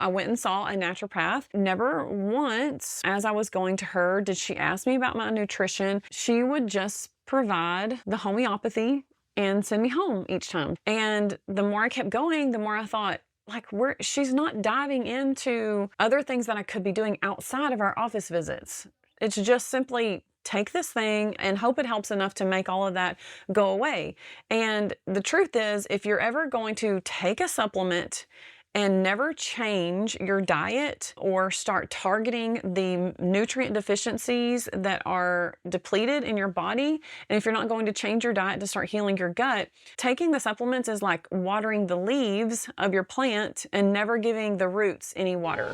I went and saw a naturopath. Never once, as I was going to her, did she ask me about my nutrition. She would just provide the homeopathy and send me home each time. And the more I kept going, the more I thought, like, she's not diving into other things that I could be doing outside of our office visits. It's just simply take this thing and hope it helps enough to make all of that go away. And the truth is, if you're ever going to take a supplement and never change your diet or start targeting the nutrient deficiencies that are depleted in your body, and if you're not going to change your diet to start healing your gut, taking the supplements is like watering the leaves of your plant and never giving the roots any water.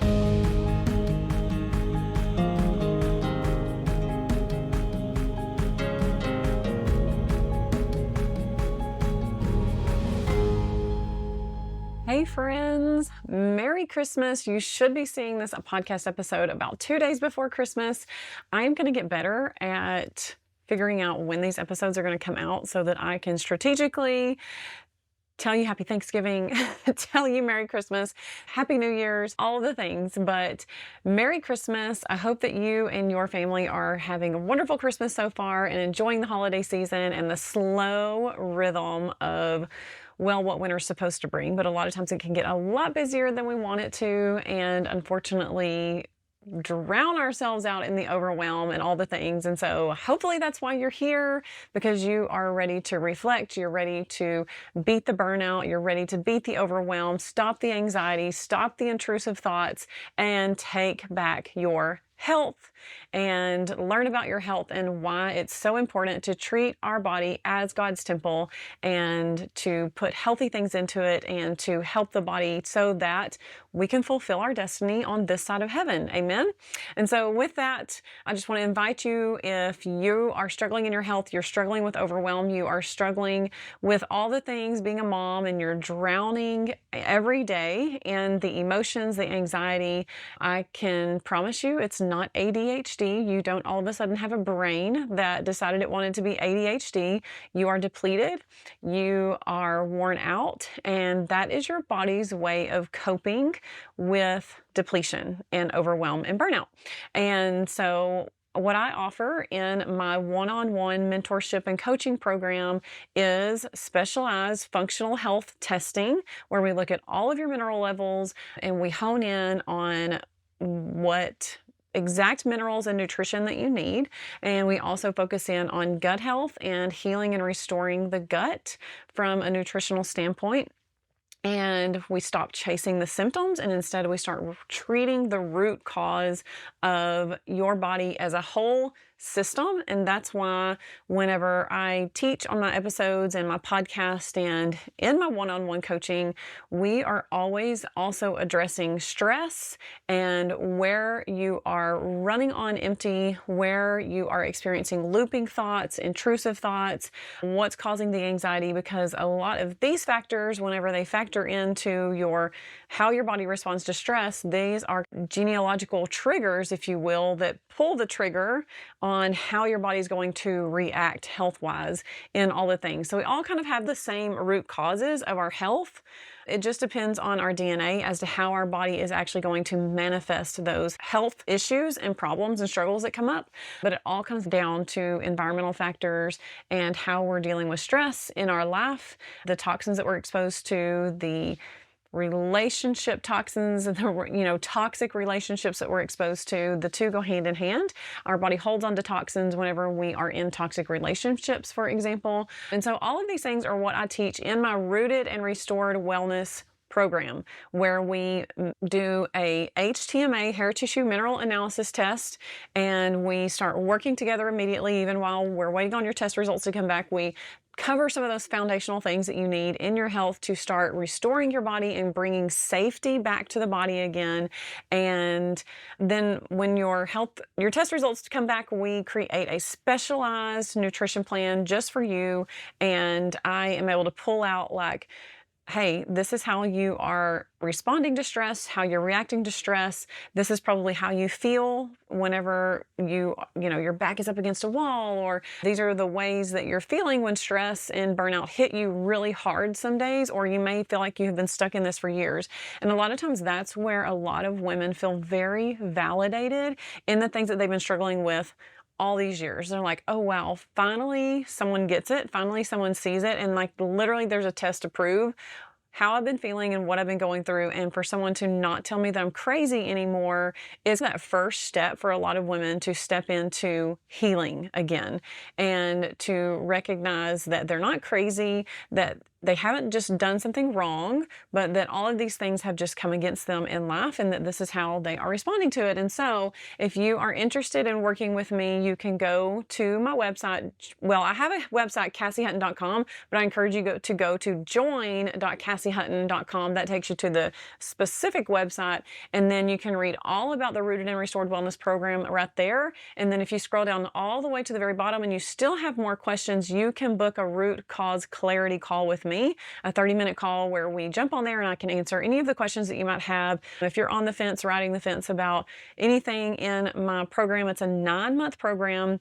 Hey friends, Merry Christmas. You should be seeing this podcast episode about 2 days before Christmas. I'm going to get better at figuring out when these episodes are going to come out so that I can strategically tell you Happy Thanksgiving, tell you Merry Christmas, Happy New Year's, all of the things. But Merry Christmas. I hope that you and your family are having a wonderful Christmas so far and enjoying the holiday season and the slow rhythm of what winter's supposed to bring, but a lot of times it can get a lot busier than we want it to, and unfortunately drown ourselves out in the overwhelm and all the things. And so hopefully that's why you're here, because you are ready to reflect, you're ready to beat the burnout, you're ready to beat the overwhelm, stop the anxiety, stop the intrusive thoughts, and take back your health and learn about your health and why it's so important to treat our body as God's temple and to put healthy things into it and to help the body so that we can fulfill our destiny on this side of heaven. Amen. And so with that, I just want to invite you, if you are struggling in your health, you're struggling with overwhelm, you are struggling with all the things being a mom, and you're drowning every day in the emotions, the anxiety, I can promise you it's not ADHD. You don't all of a sudden have a brain that decided it wanted to be ADHD. You are depleted, you are worn out, and that is your body's way of coping with depletion and overwhelm and burnout. And so what I offer in my one-on-one mentorship and coaching program is specialized functional health testing, where we look at all of your mineral levels and we hone in on what exact minerals and nutrition that you need. And we also focus in on gut health and healing and restoring the gut from a nutritional standpoint. And we stop chasing the symptoms, and instead we start treating the root cause of your body as a whole system. And that's why whenever I teach on my episodes and my podcast and in my one-on-one coaching, we are always also addressing stress and where you are running on empty, where you are experiencing looping thoughts, intrusive thoughts, what's causing the anxiety, because a lot of these factors, whenever they factor into how your body responds to stress, these are genealogical triggers, if you will, that pull the trigger on how your body is going to react health-wise in all the things. So we all kind of have the same root causes of our health. It just depends on our DNA as to how our body is actually going to manifest those health issues and problems and struggles that come up. But it all comes down to environmental factors and how we're dealing with stress in our life, the toxins that we're exposed to, the relationship toxins, the toxic relationships that we're exposed to. The two go hand in hand. Our body holds on to toxins whenever we are in toxic relationships, for example. And so all of these things are what I teach in my Rooted and Restored Wellness program, where we do a HTMA, hair tissue mineral analysis test, and we start working together immediately. Even while we're waiting on your test results to come back, we cover some of those foundational things that you need in your health to start restoring your body and bringing safety back to the body again. And then when your test results come back, we create a specialized nutrition plan just for you. And I am able to pull out like hey, this is how you are responding to stress, how you're reacting to stress. This is probably how you feel whenever your back is up against a wall, or these are the ways that you're feeling when stress and burnout hit you really hard some days, or you may feel like you have been stuck in this for years. And a lot of times that's where a lot of women feel very validated in the things that they've been struggling with all these years. They're like, oh wow, finally someone gets it. Finally someone sees it. And like literally there's a test to prove how I've been feeling and what I've been going through. And for someone to not tell me that I'm crazy anymore is that first step for a lot of women to step into healing again and to recognize that they're not crazy, that they haven't just done something wrong, but that all of these things have just come against them in life and that this is how they are responding to it. And so if you are interested in working with me, you can go to my website. Well, I have a website, CassieHutton.com, but I encourage you to go to join.CassieHutton.com. That takes you to the specific website. And then you can read all about the Rooted and Restored Wellness Program right there. And then if you scroll down all the way to the very bottom and you still have more questions, you can book a root cause clarity call with me, a 30-minute call where we jump on there and I can answer any of the questions that you might have. If you're on the fence, riding the fence about anything in my program, it's a 9-month program.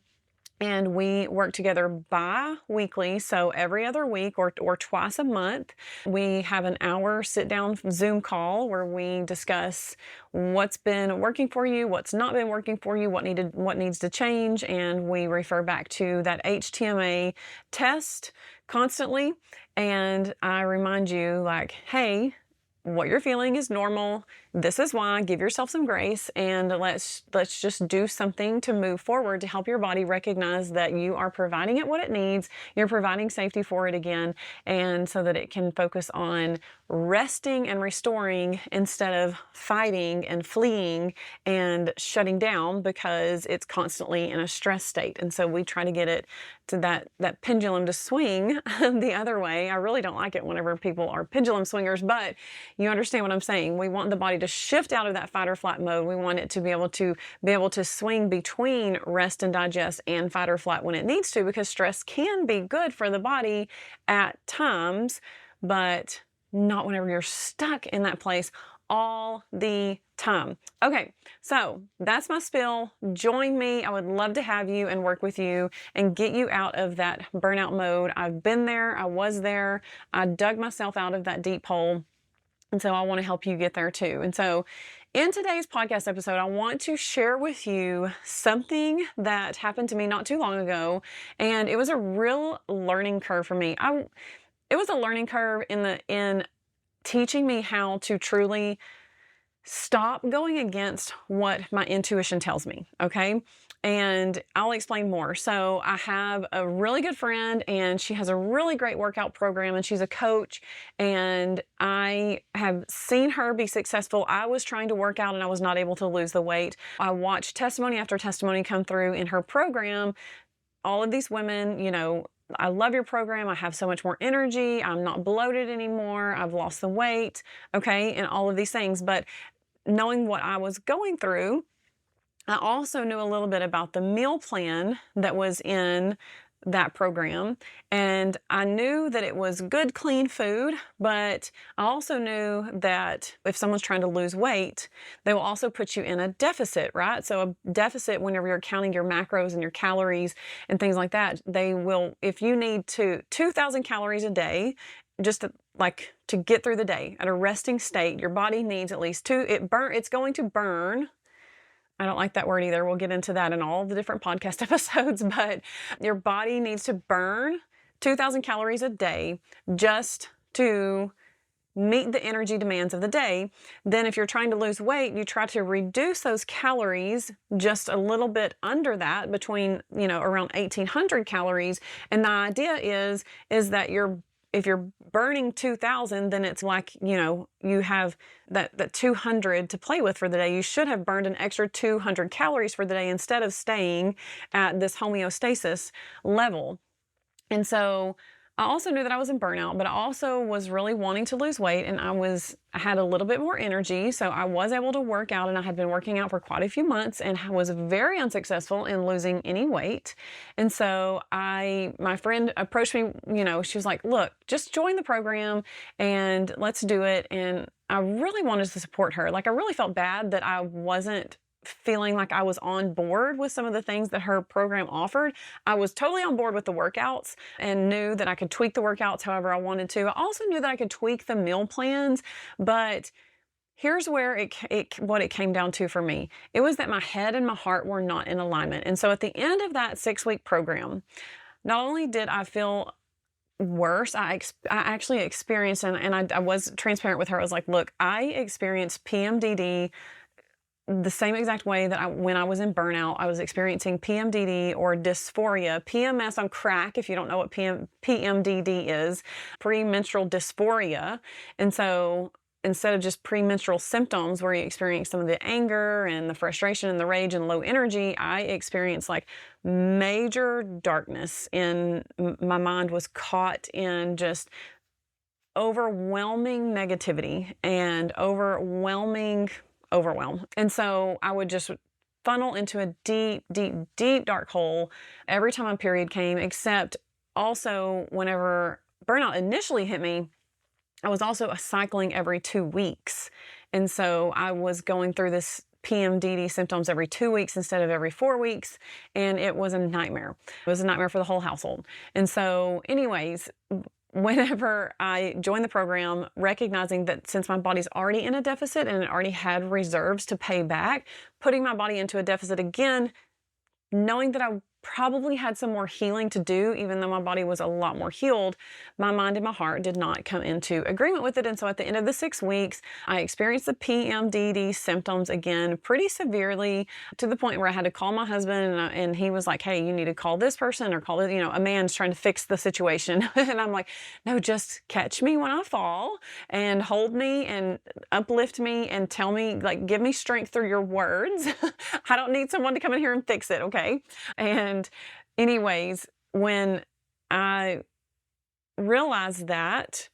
And we work together bi-weekly, so every other week or twice a month. We have an hour sit-down Zoom call where we discuss what's been working for you, what's not been working for you, what needs to change, and we refer back to that HTMA test constantly. And I remind you like, hey, what you're feeling is normal. This is why. Give yourself some grace and let's just do something to move forward to help your body recognize that you are providing it what it needs. You're providing safety for it again, and so that it can focus on resting and restoring instead of fighting and fleeing and shutting down because it's constantly in a stress state. And so we try to get it to that pendulum to swing the other way. I really don't like it whenever people are pendulum swingers, but you understand what I'm saying. We want the body to shift out of that fight or flight mode. We want it to be able to swing between rest and digest and fight or flight when it needs to, because stress can be good for the body at times, but not whenever you're stuck in that place all the time. Okay, so that's my spill. Join me. I would love to have you and work with you and get you out of that burnout mode. I've been there. I was there. I dug myself out of that deep hole. And so I want to help you get there too. And so in today's podcast episode, I want to share with you something that happened to me not too long ago. And it was a real learning curve for me. It was a learning curve in teaching me how to truly stop going against what my intuition tells me, okay? And I'll explain more. So I have a really good friend and she has a really great workout program and she's a coach, and I have seen her be successful. I was trying to work out and I was not able to lose the weight. I watched testimony after testimony come through in her program. All of these women, I love your program. I have so much more energy. I'm not bloated anymore. I've lost the weight, okay, and all of these things. But knowing what I was going through, I also knew a little bit about the meal plan that was in that program. And I knew that it was good, clean food, but I also knew that if someone's trying to lose weight, they will also put you in a deficit, right? So a deficit, whenever you're counting your macros and your calories and things like that, they will, if you need 2,000 calories a day, just to get through the day at a resting state, your body needs at least it's going to burn. I don't like that word either. We'll get into that in all the different podcast episodes, but your body needs to burn 2,000 calories a day just to meet the energy demands of the day. Then if you're trying to lose weight, you try to reduce those calories just a little bit under that, between, around 1,800 calories. And the idea is that if you're burning 2,000, then it's like, you have that 200 to play with for the day. You should have burned an extra 200 calories for the day instead of staying at this homeostasis level. And so I also knew that I was in burnout, but I also was really wanting to lose weight, and I had a little bit more energy, so I was able to work out, and I had been working out for quite a few months and was very unsuccessful in losing any weight. And so my friend approached me, she was like, "Look, just join the program and let's do it." And I really wanted to support her. Like, I really felt bad that I wasn't feeling like I was on board with some of the things that her program offered. I was totally on board with the workouts and knew that I could tweak the workouts however I wanted to. I also knew that I could tweak the meal plans, but here's where what it came down to for me. It was that my head and my heart were not in alignment. And so at the end of that 6-week program, not only did I feel worse, I actually experienced, and I was transparent with her. I was like, "Look, I experienced PMDD the same exact way that when I was in burnout, I was experiencing PMDD or dysphoria, PMS on crack, if you don't know what PMDD is, premenstrual dysphoria." And so instead of just premenstrual symptoms where you experience some of the anger and the frustration and the rage and low energy, I experienced like major darkness in my mind was caught in just overwhelming negativity and overwhelm. And so I would just funnel into a deep, deep, deep dark hole every time my period came, except also whenever burnout initially hit me, I was also cycling every 2 weeks. And so I was going through this PMDD symptoms every 2 weeks instead of every 4 weeks. And it was a nightmare. It was a nightmare for the whole household. And so anyways, whenever I joined the program, recognizing that since my body's already in a deficit and it already had reserves to pay back, putting my body into a deficit again, knowing that I probably had some more healing to do, even though my body was a lot more healed, my mind and my heart did not come into agreement with it. And so at the end of the 6 weeks, I experienced the PMDD symptoms again pretty severely, to the point where I had to call my husband, and he was like, "Hey, you need to call this person or call it," a man's trying to fix the situation. And I'm like, "No, just catch me when I fall and hold me and uplift me and tell me, like, give me strength through your words. I don't need someone to come in here and fix it, okay?" And anyways, when I realized that,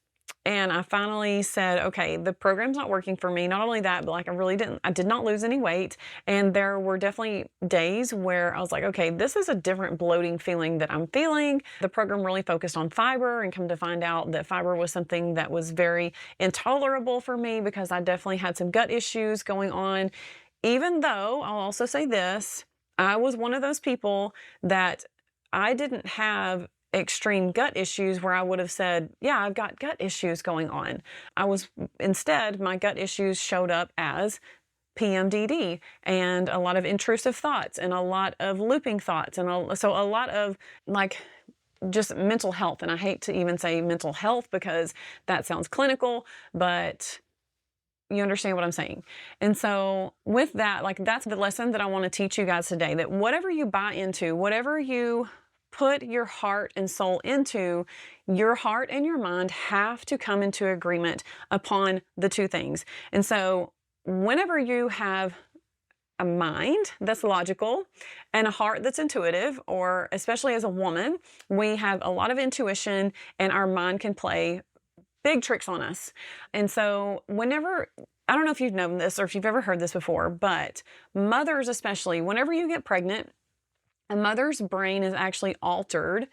and I finally said, "Okay, the program's not working for me." Not only that, but like I did not lose any weight. And there were definitely days where I was like, "Okay, this is a different bloating feeling that I'm feeling." The program really focused on fiber, and come to find out that fiber was something that was very intolerable for me because I definitely had some gut issues going on. Even though I'll also say this, I was one of those people that I didn't have extreme gut issues where I would have said, "Yeah, I've got gut issues going on." Instead, my gut issues showed up as PMDD and a lot of intrusive thoughts and a lot of looping thoughts. And so a lot of like just mental health. And I hate to even say mental health because that sounds clinical, but you understand what I'm saying. And so with that, like, that's the lesson that I want to teach you guys today, that whatever you buy into, whatever you put your heart and soul into, your heart and your mind have to come into agreement upon the two things. And so whenever you have a mind that's logical and a heart that's intuitive, or especially as a woman, we have a lot of intuition and our mind can play big tricks on us. And so I don't know if you've known this or if you've ever heard this before, but mothers especially, whenever you get pregnant, a mother's brain is actually altered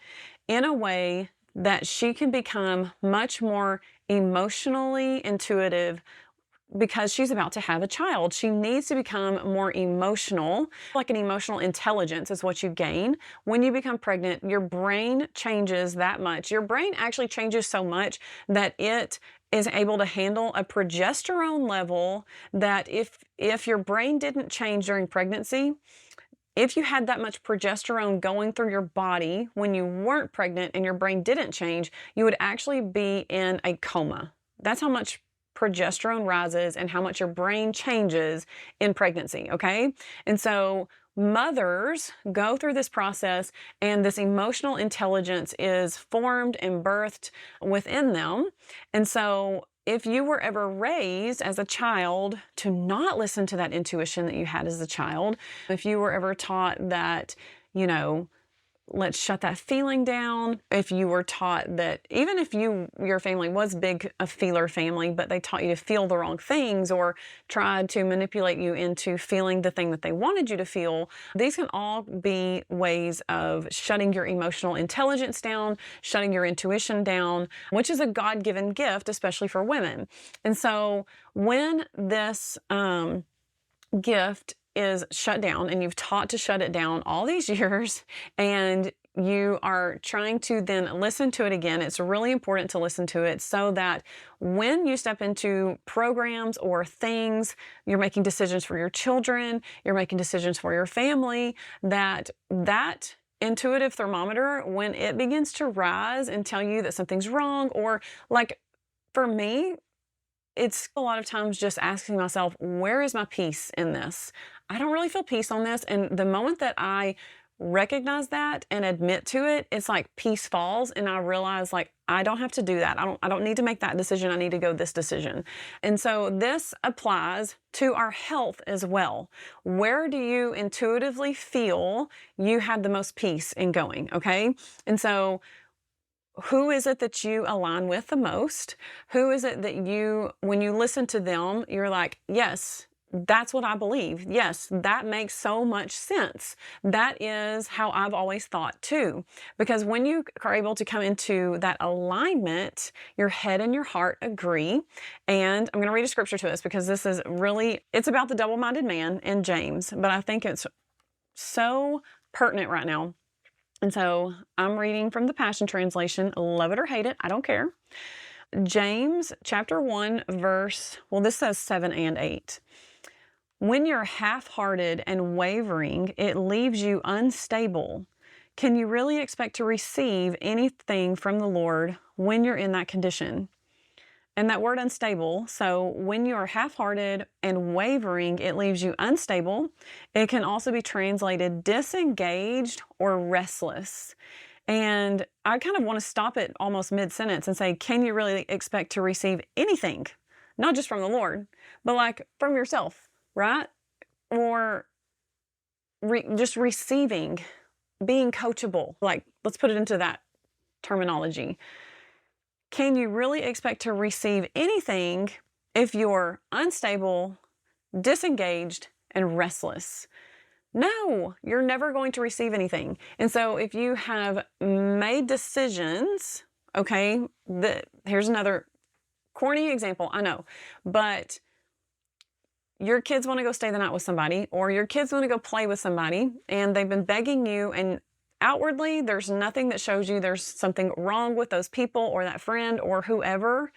in a way that she can become much more emotionally intuitive because she's about to have a child. She needs to become more emotional. Like, an emotional intelligence is what you gain when you become pregnant. Your brain changes that much. Your brain actually changes so much that it is able to handle a progesterone level that if your brain didn't change during pregnancy, if you had that much progesterone going through your body when you weren't pregnant and your brain didn't change, you would actually be in a coma. That's how much progesterone rises and how much your brain changes in pregnancy, okay? And so mothers go through this process, and this emotional intelligence is formed and birthed within them. And so if you were ever raised as a child to not listen to that intuition that you had as a child, if you were ever taught that, let's shut that feeling down. If you were taught that, even if your family was a feeler family, but they taught you to feel the wrong things or tried to manipulate you into feeling the thing that they wanted you to feel, these can all be ways of shutting your emotional intelligence down, shutting your intuition down, which is a God-given gift, especially for women. And so when this gift is shut down and you've taught to shut it down all these years and you are trying to then listen to it again, it's really important to listen to it so that when you step into programs or things, you're making decisions for your children, you're making decisions for your family, that intuitive thermometer, when it begins to rise and tell you that something's wrong, or like for me, it's a lot of times just asking myself, where is my peace in this? I don't really feel peace on this. And the moment that I recognize that and admit to it, it's like peace falls and I realize like, I don't have to do that. I don't need to make that decision. I need to go this decision. And so this applies to our health as well. Where do you intuitively feel you have the most peace in going? Okay. And so who is it that you align with the most? Who is it that when you listen to them, you're like, yes, that's what I believe. Yes, that makes so much sense. That is how I've always thought too. Because when you are able to come into that alignment, your head and your heart agree. And I'm going to read a scripture to us because this is really, it's about the double-minded man in James, but I think it's so pertinent right now. And so I'm reading from the Passion Translation. Love it or hate it, I don't care. James chapter 1 verse, well, this says 7 and 8. When you're half-hearted and wavering, it leaves you unstable. Can you really expect to receive anything from the Lord when you're in that condition? And that word unstable, so when you are half-hearted and wavering, it leaves you unstable. It can also be translated disengaged or restless. And I kind of want to stop it almost mid-sentence and say, can you really expect to receive anything? Not just from the Lord, but like from yourself, right? Or just receiving, being coachable. Like, let's put it into that terminology. Can you really expect to receive anything if you're unstable, disengaged, and restless? No, you're never going to receive anything. And so if you have made decisions, okay, here's another corny example, I know, but your kids want to go stay the night with somebody, or your kids want to go play with somebody, and they've been begging you, and outwardly, there's nothing that shows you there's something wrong with those people or that friend or whoever.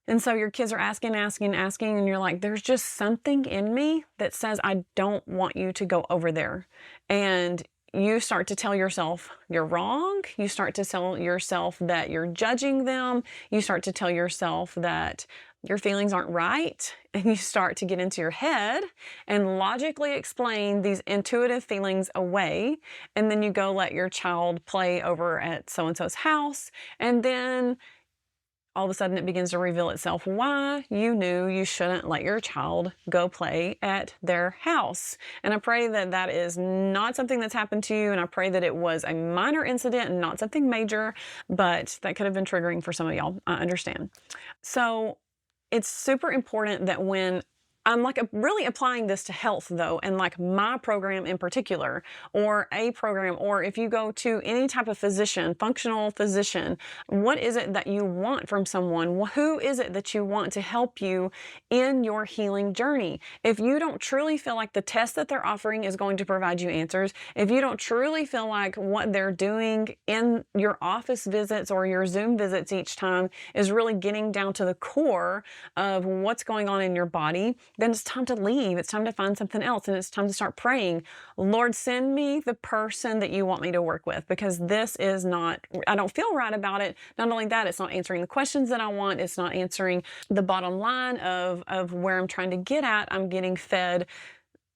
And so your kids are asking, and you're like, there's just something in me that says, I don't want you to go over there. And you start to tell yourself you're wrong. You start to tell yourself that you're judging them. You start to tell yourself that your feelings aren't right, and you start to get into your head and logically explain these intuitive feelings away, and then you go let your child play over at so-and-so's house, and then all of a sudden it begins to reveal itself why you knew you shouldn't let your child go play at their house. And I pray that that is not something that's happened to you, and I pray that it was a minor incident and not something major, but that could have been triggering for some of y'all. I understand. So it's super important that when I'm like really applying this to health though, and like my program in particular, or a program, or if you go to any type of physician, functional physician, what is it that you want from someone? Who is it that you want to help you in your healing journey? If you don't truly feel like the test that they're offering is going to provide you answers, if you don't truly feel like what they're doing in your office visits or your Zoom visits each time is really getting down to the core of what's going on in your body, then it's time to leave. It's time to find something else. And it's time to start praying, Lord, send me the person that you want me to work with, because this is not, I don't feel right about it. Not only that, it's not answering the questions that I want. It's not answering the bottom line of where I'm trying to get at. I'm getting fed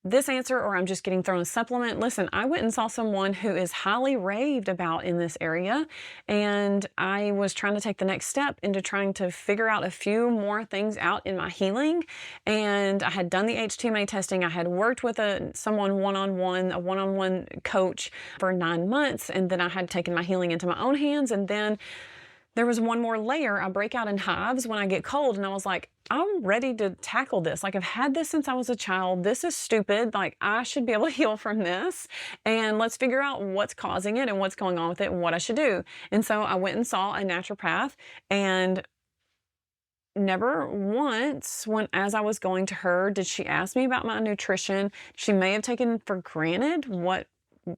this answer or I'm just getting thrown a supplement. Listen, I went and saw someone who is highly raved about in this area, and I was trying to take the next step into trying to figure out a few more things out in my healing. And I had done the HTMA testing. I had worked with someone one-on-one, a one-on-one coach for 9 months, and then I had taken my healing into my own hands. And then there was one more layer. I break out in hives when I get cold, and I was like, I'm ready to tackle this. Like, I've had this since I was a child. This is stupid. Like, I should be able to heal from this, and let's figure out what's causing it and what's going on with it and what I should do. And so I went and saw a naturopath, and never once as I was going to her did she ask me about my nutrition. She may have taken for granted what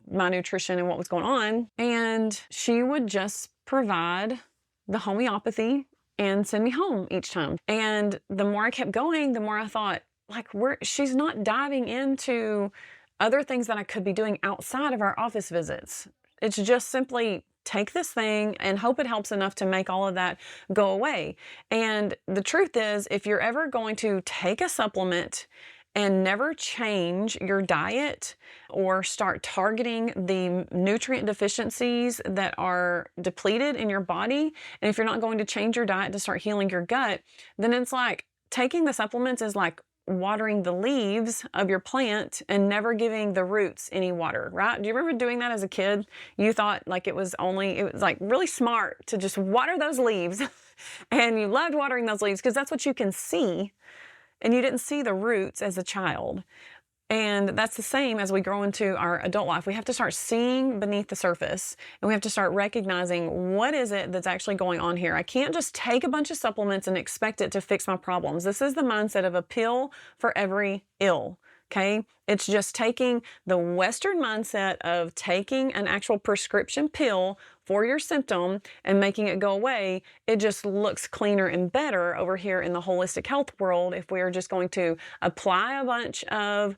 my nutrition and what was going on, and she would just provide the homeopathy and send me home each time. And the more I kept going, the more I thought, like, she's not diving into other things that I could be doing outside of our office visits. It's just simply take this thing and hope it helps enough to make all of that go away. And the truth is, if you're ever going to take a supplement and never change your diet or start targeting the nutrient deficiencies that are depleted in your body, and if you're not going to change your diet to start healing your gut, then it's like taking the supplements is like watering the leaves of your plant and never giving the roots any water, right? Do you remember doing that as a kid? You thought like it was like really smart to just water those leaves and you loved watering those leaves because that's what you can see. And you didn't see the roots as a child. And that's the same as we grow into our adult life. We have to start seeing beneath the surface, and we have to start recognizing what is it that's actually going on here. I can't just take a bunch of supplements and expect it to fix my problems. This is the mindset of a pill for every ill. Okay, it's just taking the Western mindset of taking an actual prescription pill for your symptom and making it go away. It just looks cleaner and better over here in the holistic health world if we are just going to apply a bunch of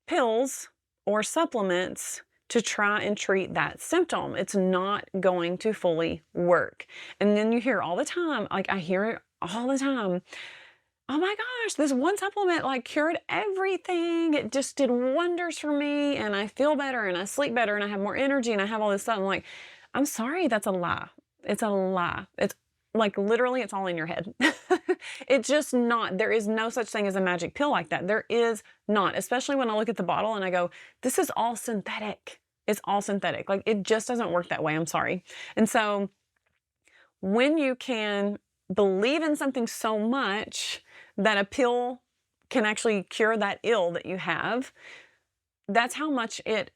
pills or supplements to try and treat that symptom. It's not going to fully work. And then you hear all the time, like I hear it all the time, oh my gosh, this one supplement like cured everything. It just did wonders for me, and I feel better and I sleep better and I have more energy and I have all this stuff. I'm like, I'm sorry, that's a lie. It's a lie. It's like literally it's all in your head. It's just not. There is no such thing as a magic pill like that. There is not, especially when I look at the bottle and I go, this is all synthetic. It's all synthetic. Like it just doesn't work that way. I'm sorry. And so when you can believe in something so much that a pill can actually cure that ill that you have, that's how much it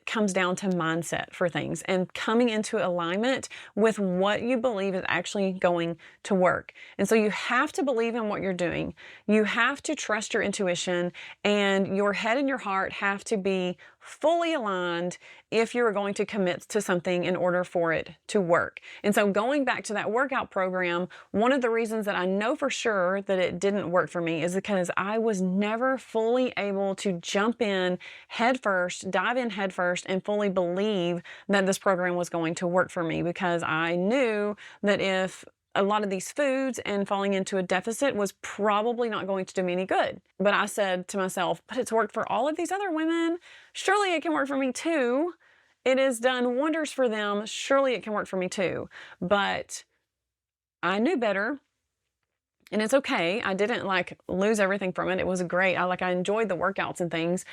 comes down to mindset for things and coming into alignment with what you believe is actually going to work. And so you have to believe in what you're doing. You have to trust your intuition, and your head and your heart have to be fully aligned if you're going to commit to something in order for it to work. And so going back to that workout program, one of the reasons that I know for sure that it didn't work for me is because I was never fully able to jump in headfirst, dive in headfirst, and fully believe that this program was going to work for me, because I knew that if a lot of these foods and falling into a deficit was probably not going to do me any good. But I said to myself, but it's worked for all of these other women. Surely it can work for me too. It has done wonders for them. Surely it can work for me too. But I knew better. And it's okay. I didn't like lose everything from it. It was great. I enjoyed the workouts and things,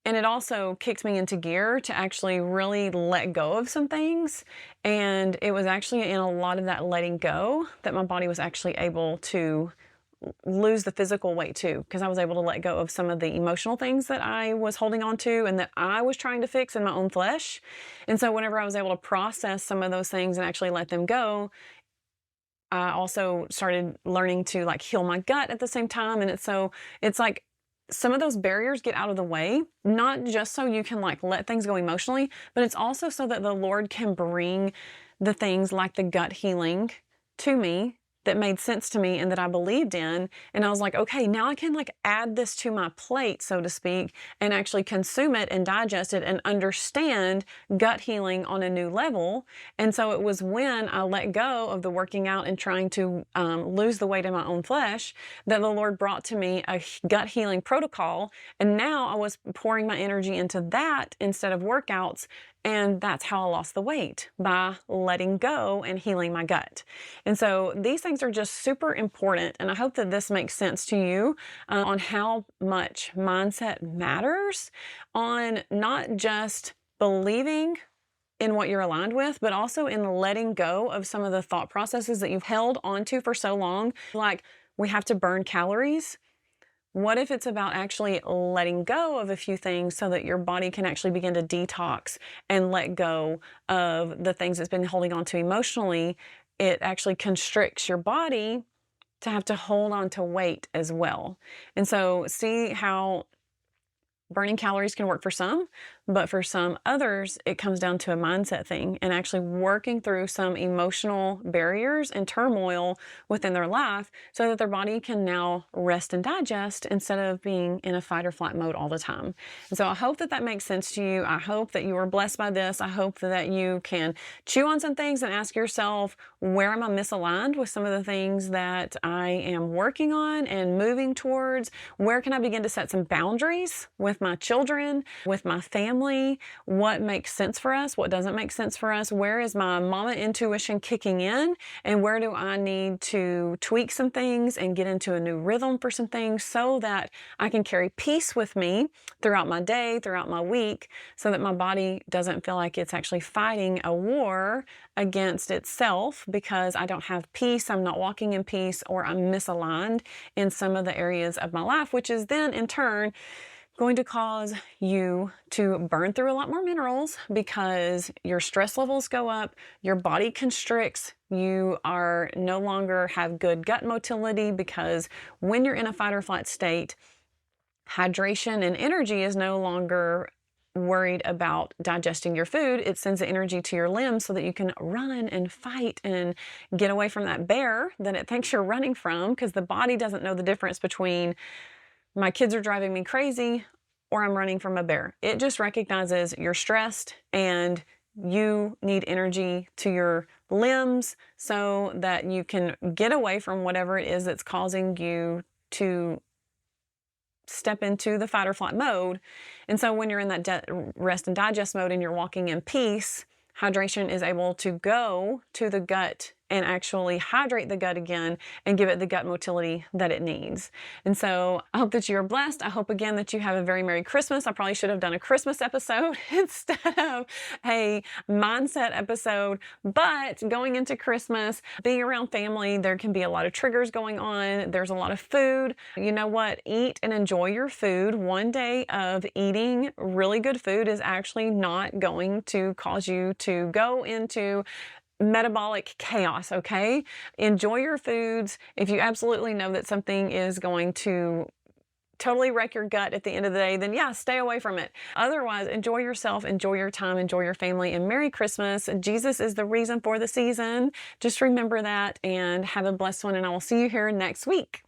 and it also kicked me into gear to actually really let go of some things. And it was actually in a lot of that letting go that my body was actually able to lose the physical weight too, because I was able to let go of some of the emotional things that I was holding on to and that I was trying to fix in my own flesh. And so whenever I was able to process some of those things and actually let them go, I also started learning to like heal my gut at the same time. And it's like some of those barriers get out of the way, not just so you can like let things go emotionally, but it's also so that the Lord can bring the things like the gut healing to me that made sense to me and that I believed in. And I was like, okay, now I can like add this to my plate, so to speak, and actually consume it and digest it and understand gut healing on a new level. And so it was when I let go of the working out and trying to lose the weight in my own flesh that the Lord brought to me a gut healing protocol. And now I was pouring my energy into that instead of workouts. And that's how I lost the weight, by letting go and healing my gut. And so these things are just super important. And I hope that this makes sense to you on how much mindset matters, on not just believing in what you're aligned with, but also in letting go of some of the thought processes that you've held onto for so long. Like, we have to burn calories. What if it's about actually letting go of a few things so that your body can actually begin to detox and let go of the things it's been holding on to emotionally? It actually constricts your body to have to hold on to weight as well. And so see how burning calories can work for some, but for some others, it comes down to a mindset thing and actually working through some emotional barriers and turmoil within their life so that their body can now rest and digest instead of being in a fight or flight mode all the time. And so I hope that that makes sense to you. I hope that you are blessed by this. I hope that you can chew on some things and ask yourself, where am I misaligned with some of the things that I am working on and moving towards? Where can I begin to set some boundaries with my children, with my family? What makes sense for us? What doesn't make sense for us? Where is my mama intuition kicking in? And where do I need to tweak some things and get into a new rhythm for some things so that I can carry peace with me throughout my day, throughout my week, so that my body doesn't feel like it's actually fighting a war against itself because I don't have peace, I'm not walking in peace, or I'm misaligned in some of the areas of my life, which is then in turn going to cause you to burn through a lot more minerals because your stress levels go up, your body constricts, you are no longer have good gut motility because when you're in a fight or flight state, hydration and energy is no longer worried about digesting your food. It sends the energy to your limbs so that you can run and fight and get away from that bear that it thinks you're running from, because the body doesn't know the difference between my kids are driving me crazy or I'm running from a bear. It just recognizes you're stressed and you need energy to your limbs so that you can get away from whatever it is that's causing you to step into the fight or flight mode. And so when you're in that rest and digest mode and you're walking in peace, hydration is able to go to the gut and actually hydrate the gut again and give it the gut motility that it needs. And so I hope that you're blessed. I hope again that you have a very Merry Christmas. I probably should have done a Christmas episode instead of a mindset episode. But going into Christmas, being around family, there can be a lot of triggers going on. There's a lot of food. You know what? Eat and enjoy your food. One day of eating really good food is actually not going to cause you to go into metabolic chaos, okay? Enjoy your foods. If you absolutely know that something is going to totally wreck your gut at the end of the day, then yeah, stay away from it. Otherwise, enjoy yourself, enjoy your time, enjoy your family, and Merry Christmas. Jesus is the reason for the season. Just remember that and have a blessed one, and I will see you here next week.